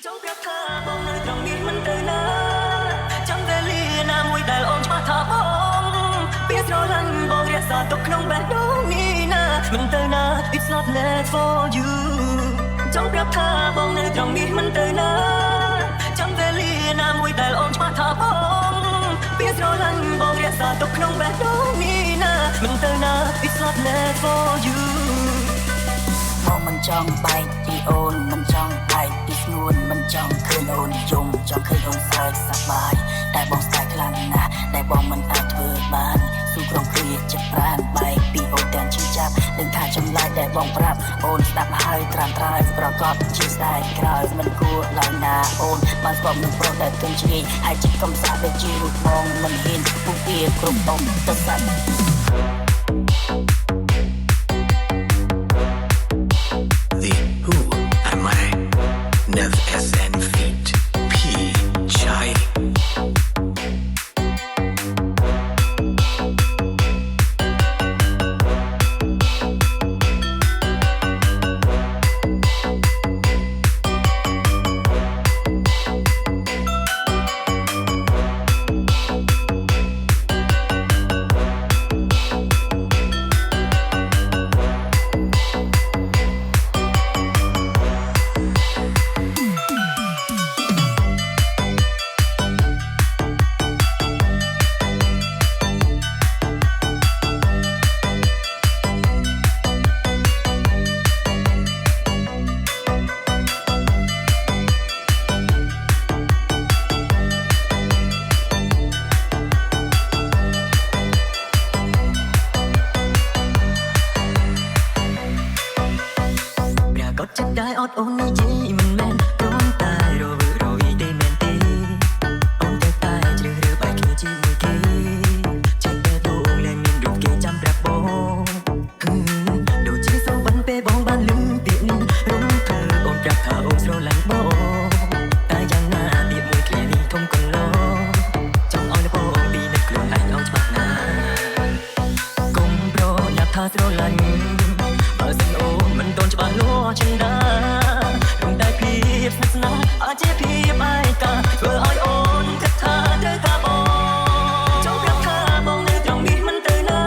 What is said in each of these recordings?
ចង់ប្រាប់ថាបងនៅត្រង់នេះមិនទៅណាចាំវេលាណាមួយដែលអូនច្បាស់ថាបងពីស្រឡាញ់បងរក្សាទុកក្នុងបេះដូងនេះណាមិនទៅណា It's not meant for you ចង់ប្រាប់ថាបងនៅត្រង់នេះមិនទៅណាចាំវេលាណាមួយដែលអូនច្បាស់ថាបងពីស្រឡាញ់បងរក្សាទុកក្នុងបេះដូងនេះណាមិនទៅណា It's not meant for you បងមិនចង់បែកពីអូនមិនចង់បែកពីស្នួនមិនចង់ឃើញអូនយំចង់ឃើញអូនសើចសប្បាយតែបងស្ដាយខ្លាំងណាស់តែបងមិនអាចធ្វើបានស៊ូក្រុងគ្រាចិត្តប្រានបែកពីអូនទាំងឈឺចាប់ដឹងថាចម្លែកតែបងប្រាប់អូនស្ដាប់ហើយត្រាំត្រើយប្រកបជាស្ដាយក្រោយមិនគួរឡើយណាអូនបានស្គាល់នឹងប្រុសដែលទន់ជ្រាយហើយចិត្តកំសាដូចជារូបបងមិនហ៊ានពុះពៀគ្រប់បងទៅសាច់Nev SN feet P Chaiអត់អូននិយាយមិនមែនព្រមតែរវើរវាយទេមែនទេអូនតែជ្រើសរើសបែកគ្នាជាមួយគេចេះតែដួងលែងមានរូបគេចាំប្រាប់បងដូចជាសូវបានពេលបងបានលឺពាក្យនេះរំភើបអូនប្រាប់ថាអូនស្រឡាញ់បងតែយ៉ាងណាពាក្យមួយឃ្លានេះធំកន្លងចង់ឲ្យបងពីនឹកខ្លួនឯងអោនច្បាស់ណាកុំប្រញាប់ថាស្រឡាញ់បើសិនអូនមិនទាន់ច្បាស់លាស់ចិនដាស្នេហ៍អាចជាភាពឯកាធ្វើឲ្យអូនគិតថាត្រូវថាបងចង់ប្រាប់ថាបងនៅត្រង់នេះមិនទៅណា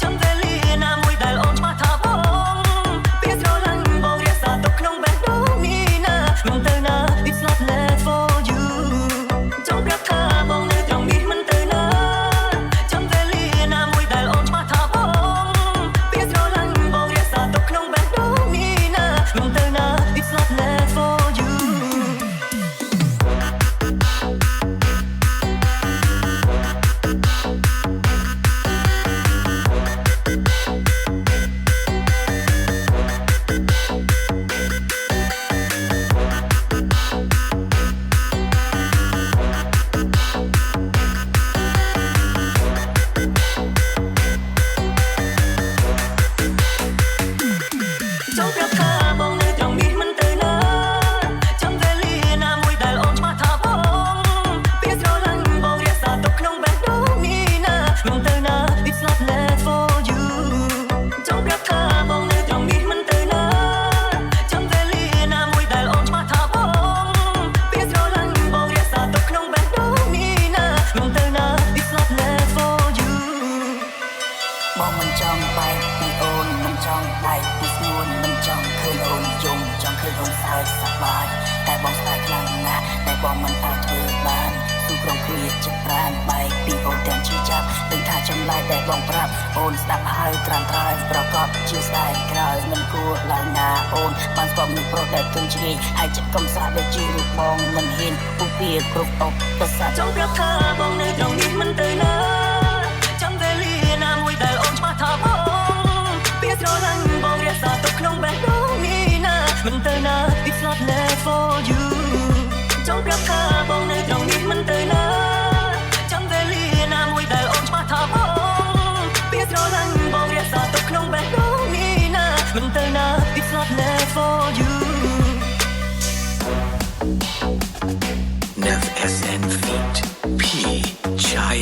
ចាំវេលាណាមួយដែលអូនច្បាស់ថាបងពីស្រឡាញ់បងរក្សាទុកក្នុងបេះដូងនេះណាមិនទៅណា It's not meant for you ចង់ប្រាប់ថាបងនៅត្រង់នេះមិនទៅណាចាំវេលាណាមួយដែលអូនច្បាស់ថាបងពីស្រឡាញ់បងរក្សាទុកក្នុងបេះដូងនេះណាមិនទៅណា It's not meant forបងមិនចង់បែកពីអូនមិនចង់បែកពីស្នួនមិនចង់ឃើញអូនយំចង់ឃើញអូនសើចសប្បាយតែបងស្ដាយខ្លាំងណាស់តែបងមិនអាចធ្វើបានស៊ូក្រុងគ្រាចិត្តប្រានបែកពីអូនទាំងឈឺចាប់ដឹងថាចម្លែកតែបងប្រាប់អូនស្ដាប់ហើយត្រាំត្រើយប្រកបជាស្ដាយក្រោយមិនគួរឡើយណាអូនបានស្គាល់នឹងប្រុសដែលទន់ជ្រាយហើយចិត្តកំសាដូចជារូបបងមិនហ៊ានពុះពៀគ្រប់អុកទៅសាចង់ប្រាប់ថាបងនៅត្រង់នេះមិនទៅណាចាំវេលាណាមួយដែលអូនច្បាស់ថាបងពីស្រឡាញ់បងរក្សាទុកក្នុងបេះដូងនេះណាមិនទៅណា It's not meant for you ចង់ប្រាប់ថាបងនៅត្រង់នេះមិនទៅណាចាំវេលាណាមួយដែលអូនច្បាស់ថាបងពីស្រឡាញ់បងរក្សាទុកក្នុងបេះដូងនេះណាមិនទៅណា It's not meant for you Nev SN feet P Chai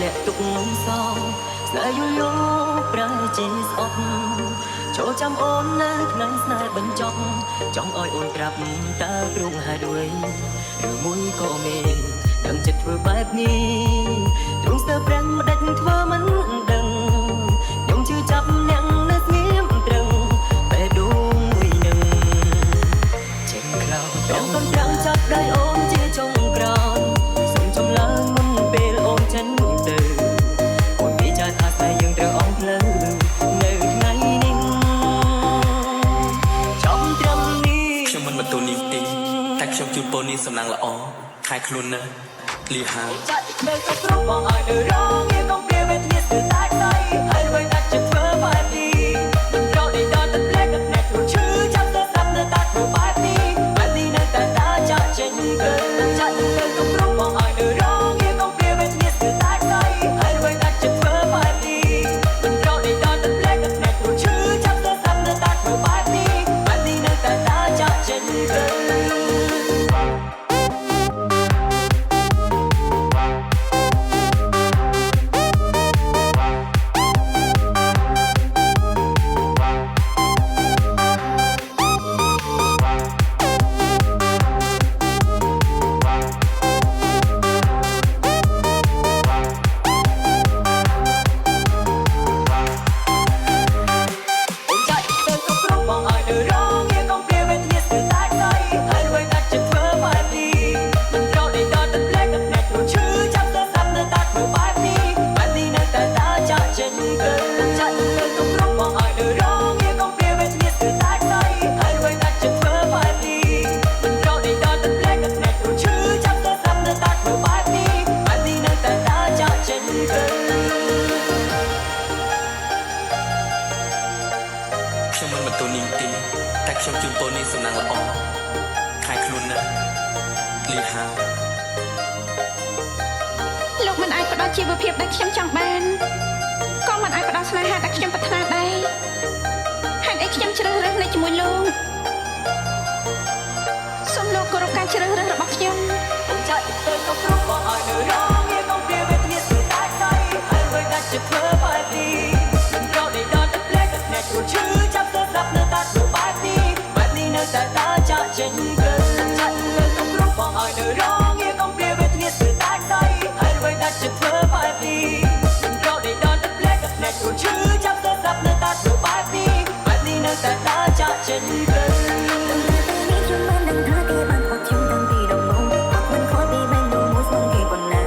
អ្នកទុកសងស្នេហ៍យូរយូរប្រែជាស្អប់ចូលចាំអូននៅថ្ងៃស្នេហ៍បញ្ចប់ចង់ឲ្យអូនប្រាប់តើព្រមហេតុអ្វីឬមួយក៏មានដឹងចិត្តធ្វើបែបនេះទ្រង់ស្ទើរប្រាំងមិនដាច់ធ្វើមិនដឹងខ្ញុំជឿចាប់អ្នកនៅស្ងៀមត្រឹងតែដួងមួយនឹងចេញក្រោយប្រាំងកូនប្រាំងចាប់ដៃអូនជាចុងក្រោយសូមចំឡើងមុនពេលអូនចេញទៅអូននិយាយថាតែយើងត្រូវអស់ផ្លូវនៅថ្ងៃនេះចំត្រឹមនេះខ្ញុំមិនបន្ទោនេះទេតែខ្ញុំជូនពរនេះសំណាងល្អខែខ្លួនណាលីហាចាក់នៅទៅគ្រប់បងឲ្យនៅរងងារកុំព្រាវេទនាស្ទើរតែខ្សែហើយអ្វីដែលជាធ្វើបែបនេះមិនរកឲ្យដល់តែផ្លែកអ្នកព្រោះឈឺចាំទៅស្ដាប់នៅតែធ្វើបែបនេះនៅតែតាចាក់ចេញគឺចាក់នៅទៅគ្រប់បងឲ្យនៅរងងារកុំព្រាវេទនាស្ទើរតែខ្សែហើយអ្វីដែលជាធ្វើបែបនេះមិនរកឲ្យដល់តែផ្លែកអ្នកព្រោះឈឺចាំទៅស្ដាប់នៅតែធ្វើបែបនេះនៅតែតាចាក់ចេញគឺខ្ញុំមិនបន្ទោនេះទេតែខ្ញុំជូនពរនេះសំណាងល្អខែខ្លួនណាលីហាលោកមិនអាចផ្ដល់ជីវភាពដែលខ្ញុំចង់បានក៏មិនអាចផ្ដល់ស្នេហាដែលខ្ញុំប្រាថ្នាដែរហេតុអីខ្ញុំជ្រើសរើសនៅជាមួយលោកសូមលោកគោរពការជ្រើសរើសរបស់ខ្ញុំខ្ញុំចាក់ទៅគ្រប់បងឲ្យនៅរងងារកុំព្រាវេទនាស្ទើរតែខ្សែហើយអ្វីដែលជាធ្វើបែបនេះមិនរកឲ្យដល់តែផ្លែកអ្នកព្រោះឈឺចាំទៅស្ដាប់នៅតែធ្វើបែបនេះនៅតែតាចាក់ចេញគឺចាក់ទៅគ្រប់បងឲ្យនៅរងងារកុំព្រាវេទនាស្ទើរតែខ្សែហើយអ្វីដែលជាធ្វើបែបនេះមិនរកឲ្យដល់តែផ្លែកអ្នកព្រោះឈឺចាំទៅស្ដាប់នៅតែធ្វើបែបនេះនៅតែតាចាក់ចេញគឺខ្ញុំមិនដឹងថាគេបានអត់ខ្ញុំតាំងពីដំបូងអត់មិនខុសពីបែបនោះមួយស្ទងគេប៉ុណ្ណា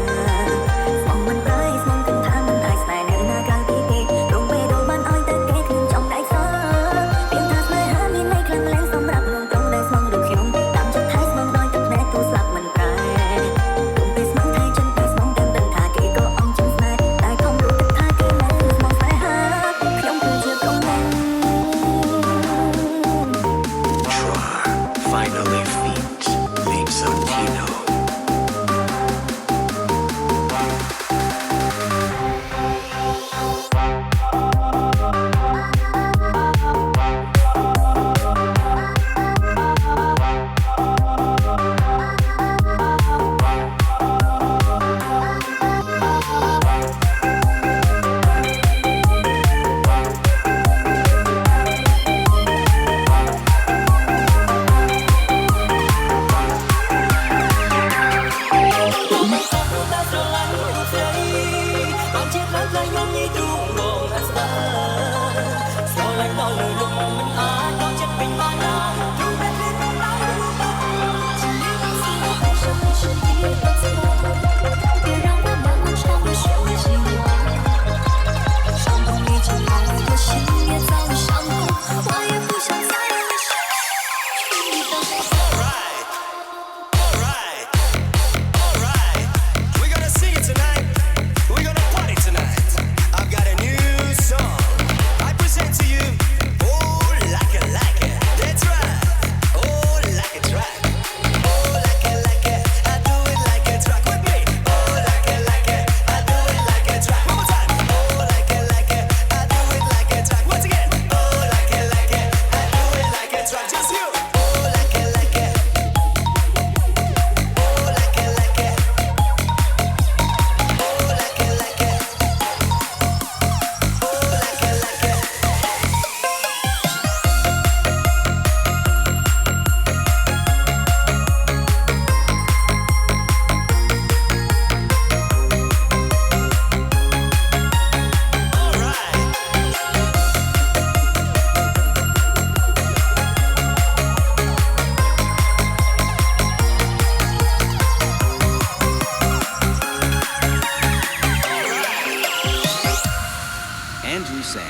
Andrew Sam,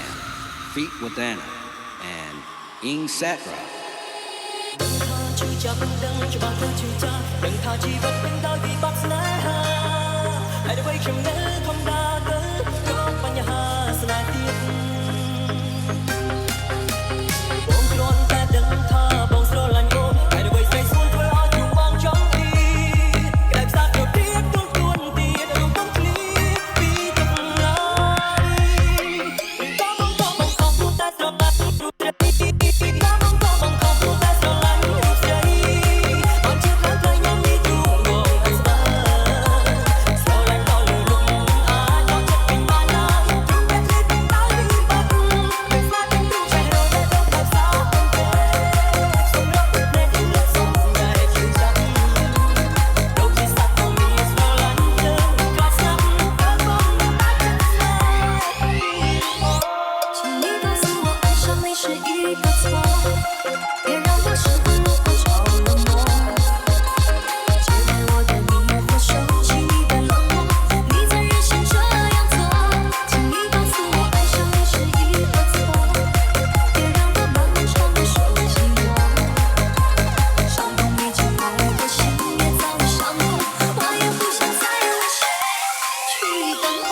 feat with Anna, and Ing Satra. ជួយចាប់ដឹងច្បាស់ទៅជួយចាប់ដឹងថាជីវិតមិនដោយវិបត្តិស្នេហាហើយអ្វីខ្ញុំនៅធម្មតាទៅក៏បញ្ហាស្នេហ៍ទៀតបងគ្រាន់តែដឹងថាបងស្រឡាញ់បងហើយអ្វីស្រីស្រួលធ្វើឲ្យជួបបងចង់ទីក្តៅផ្សាទៅទៀតទួនទៀតរូបបងឃ្លីពីទឹកណាក៏បងខំតែស្រឡាញ់រូបស្រីបងខំតែស្រឡាញ់រូបស្រីអត់ជឿឡើងទៅញ៉ាំនេះជួបបងឲ្យស្បើស្រឡាញ់ដល់លំអាចដល់ចិត្តពេញបានណាជួបតែគ្លីពីដល់វិបត្តិមិនស្លាប់ទាំងទូចរយតែដល់សោកទៅសម្រាប់អ្នកទីលើសុំតែជួយចាប់ដូចជាសត្វក៏មានស្រឡាញ់លើខ្លាចស្លាប់ក៏បងមិនអាចចិត្តស្នេហ៍请你告诉我爱上没是一个错别让我失魂落魄着了魔解开我的迷惑收起你的冷漠你在任性这样做请你告诉我爱上没是一个错别让我漫长的受寂寞伤痛已经太多心也早已伤过我也不想再为谁去等候